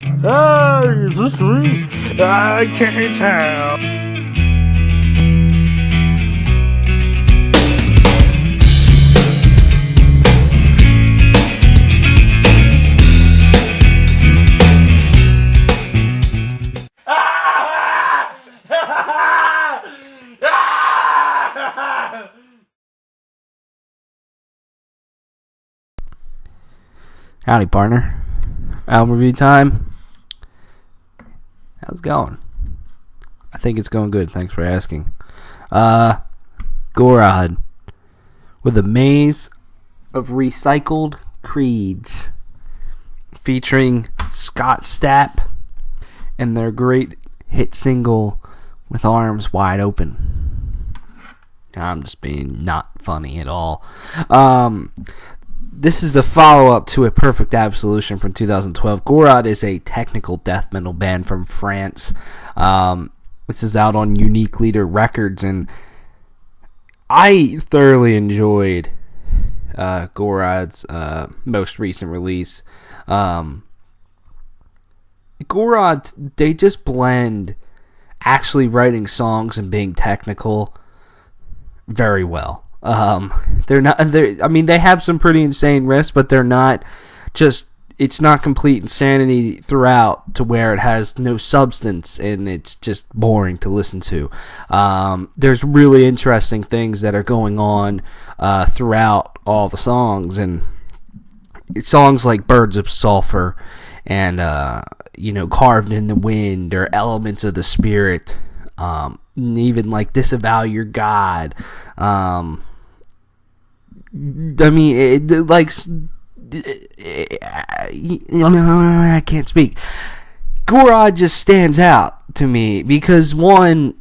Hey, is this me? I can't tell. Howdy, partner. Album review time. How's it going? I think it's going good. Thanks for asking. Gorod with a maze of recycled creeds, featuring Scott Stapp and their great hit single "With Arms Wide Open." I'm just being not funny at all. This is a follow-up to A Perfect Absolution from 2012. Gorod is a technical death metal band from France. This is out on Unique Leader Records, and I thoroughly enjoyed Gorod's most recent release. Gorod, they just blend actually writing songs and being technical very well. They have some pretty insane riffs, but they're not just, it's not complete insanity throughout to where it has no substance and it's just boring to listen to. There's really interesting things that are going on throughout all the songs, and songs like Birds of Sulfur and Carved in the Wind, or Elements of the Spirit, even like Disavow Your God. I can't speak. Gorod just stands out to me because, one,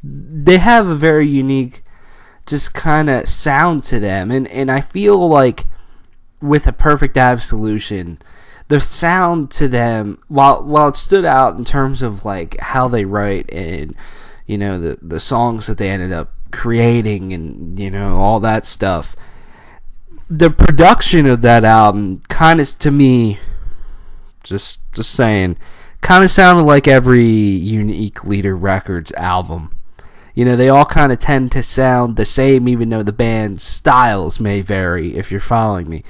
they have a very unique just kind of sound to them, and I feel like with A Perfect Absolution, the sound to them, while it stood out in terms of like how they write and the songs that they ended up creating and all that stuff, the production of that album kind of, to me, just saying, kind of sounded like every Unique Leader Records album. They all kind of tend to sound the same, even though the band's styles may vary, if you're following me.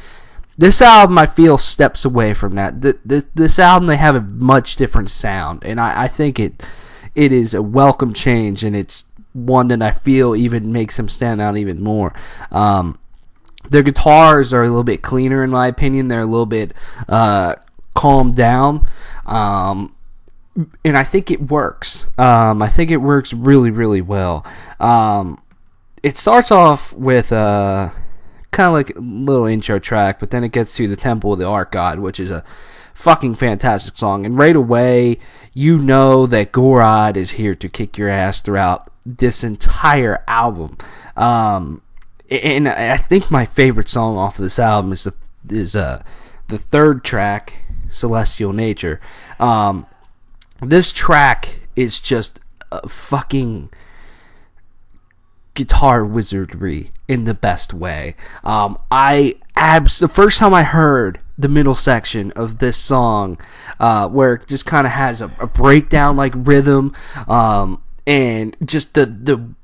This album, I feel, steps away from that. This album, they have a much different sound, and I think it is a welcome change, and it's one that I feel even makes them stand out even more. Their guitars are a little bit cleaner, in my opinion. They're a little bit calmed down, and I think it works. I think it works really, really well. It starts off with kind of like a little intro track, but then it gets to the Temple of the Art God, which is a fucking fantastic song, and right away you know that Gorod is here to kick your ass throughout this entire album. And I think my favorite song off of this album is the third track, Celestial Nature. This track is just a fucking guitar wizardry in the best way. The first time I heard the middle section of this song, where it just kind of has a breakdown like rhythm, and just the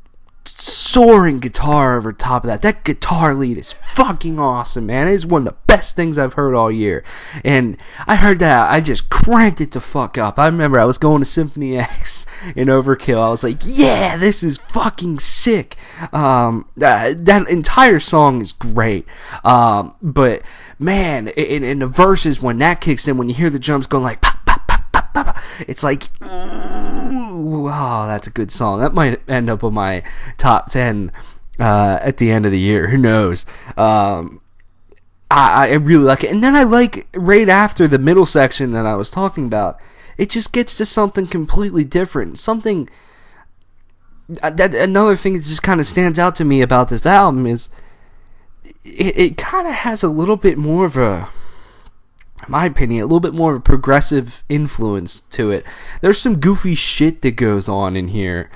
soaring guitar over top of that guitar lead is fucking awesome, man. It is one of the best things I've heard all year, and I heard that, I just cranked it to fuck up. I remember I was going to Symphony X in Overkill. I was like, yeah, this is fucking sick. That entire song is great, but man, in the verses, when that kicks in, when you hear the drums going like pop, pop, pop, pop, pop, it's like, wow, that's a good song. That might end up on my top 10 at the end of the year. Who knows? I really like it. And then I like, right after the middle section that I was talking about, it just gets to something completely different. Something, another thing that just kind of stands out to me about this album is it kind of has a little bit more of a, in my opinion, a little bit more of a progressive influence to it. There's some goofy shit that goes on in here,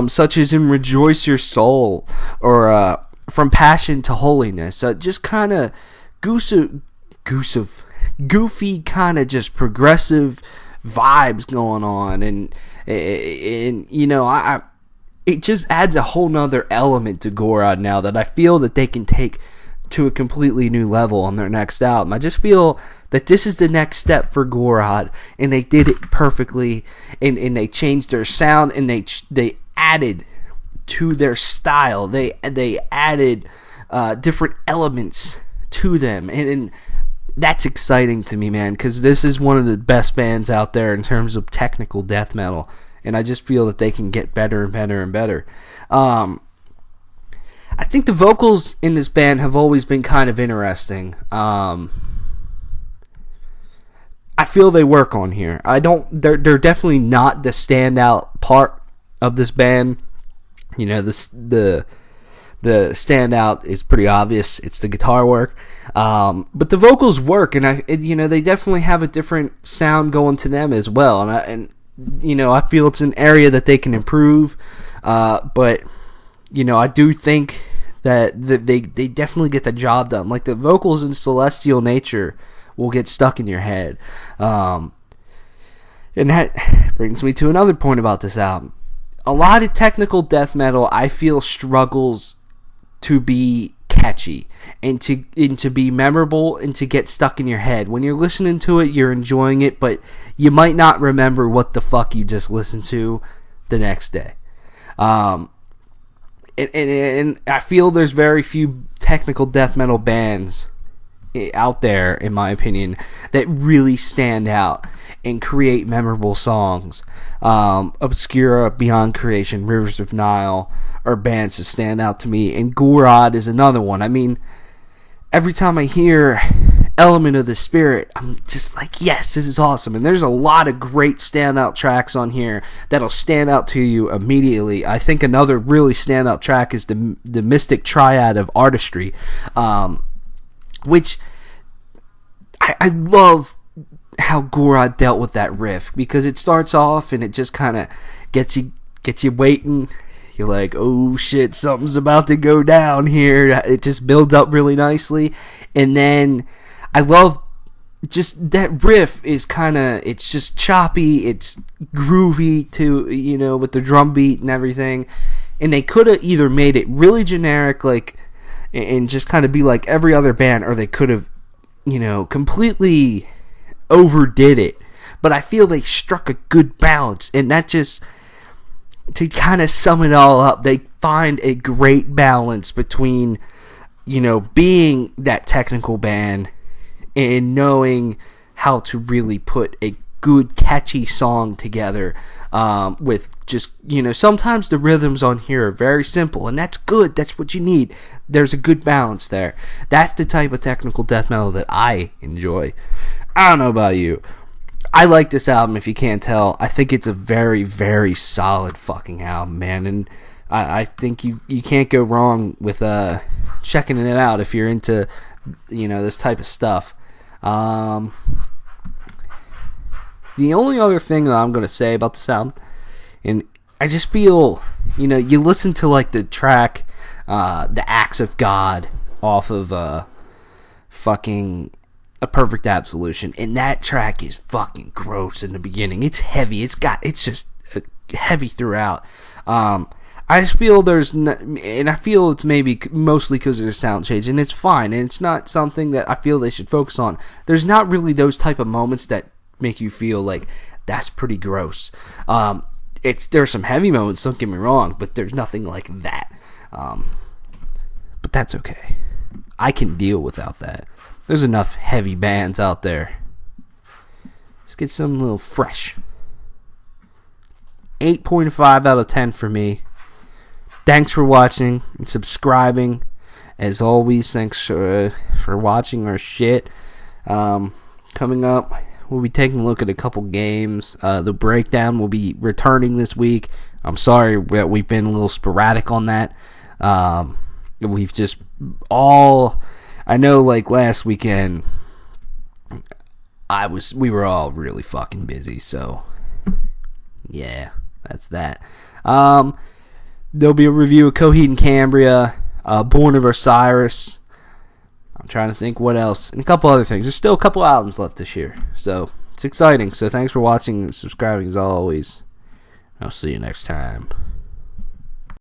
such as in Rejoice Your Soul, or From Passion to Holiness. Just kind of goofy kind of just progressive vibes going on, and you know, I it just adds a whole nother element to Gorod now that I feel that they can take to a completely new level on their next album. I just feel that this is the next step for Gorod, and they did it perfectly, and they changed their sound, and they added to their style. They added different elements to them, and that's exciting to me, man, because this is one of the best bands out there in terms of technical death metal, and I just feel that they can get better and better and better. I think the vocals in this band have always been kind of interesting. I feel they work on here. They're definitely not the standout part of this band. You know, the standout is pretty obvious. It's the guitar work. But the vocals work, and they definitely have a different sound going to them as well. And I feel it's an area that they can improve. But I do think that they definitely get the job done. Like, the vocals in Celestial Nature will get stuck in your head. And that brings me to another point about this album. A lot of technical death metal, I feel, struggles to be catchy and to be memorable and to get stuck in your head. When you're listening to it, you're enjoying it, but you might not remember what the fuck you just listened to the next day. And I feel there's very few technical death metal bands out there, in my opinion, that really stand out and create memorable songs. Obscura, Beyond Creation, Rivers of Nile are bands that stand out to me, and Gorod is another one. I mean, every time I hear Element of the Spirit, I'm just like, yes, this is awesome. And there's a lot of great standout tracks on here that'll stand out to you immediately. I think another really standout track is the Mystic Triad of Artistry, which I love how Gorod dealt with that riff, because it starts off and it just kind of gets you waiting. You're like, oh shit, something's about to go down here. It just builds up really nicely, and then I love just that riff is it's just choppy, it's groovy too, with the drum beat and everything. And they could have either made it really generic, like, and just kind of be like every other band, or they could have, completely overdid it. But I feel they struck a good balance, and that just, to kind of sum it all up, they find a great balance between, being that technical band and knowing how to really put a good, catchy song together, with just, sometimes the rhythms on here are very simple, and that's good. That's what you need. There's a good balance there. That's the type of technical death metal that I enjoy. I don't know about you. I like this album, if you can't tell. I think it's a very, very solid fucking album, man, and I think you can't go wrong with checking it out if you're into, this type of stuff. The only other thing that I'm going to say about this album, and I just feel, you listen to, like, the track, The Axe of God, off of fucking A Perfect Absolution, and that track is fucking gross in the beginning. It's heavy. It's just heavy throughout. I just feel and I feel it's maybe mostly because of the sound change, and it's fine, and it's not something that I feel they should focus on. There's not really those type of moments that make you feel like that's pretty gross. There's some heavy moments, don't get me wrong, but there's nothing like that. But that's okay. I can deal without that. There's enough heavy bands out there. Let's get some little fresh. 8.5 out of 10 for me. Thanks for watching and subscribing. As always, thanks for watching our shit. Coming up, we'll be taking a look at a couple games. The breakdown will be returning this week. I'm sorry that we've been a little sporadic on that. We've just I know, like, last weekend, we were all really fucking busy, so yeah, that's that. There'll be a review of Coheed and Cambria, Born of Osiris. I'm trying to think what else. And a couple other things. There's still a couple albums left this year. So, it's exciting. So, thanks for watching and subscribing as always. I'll see you next time.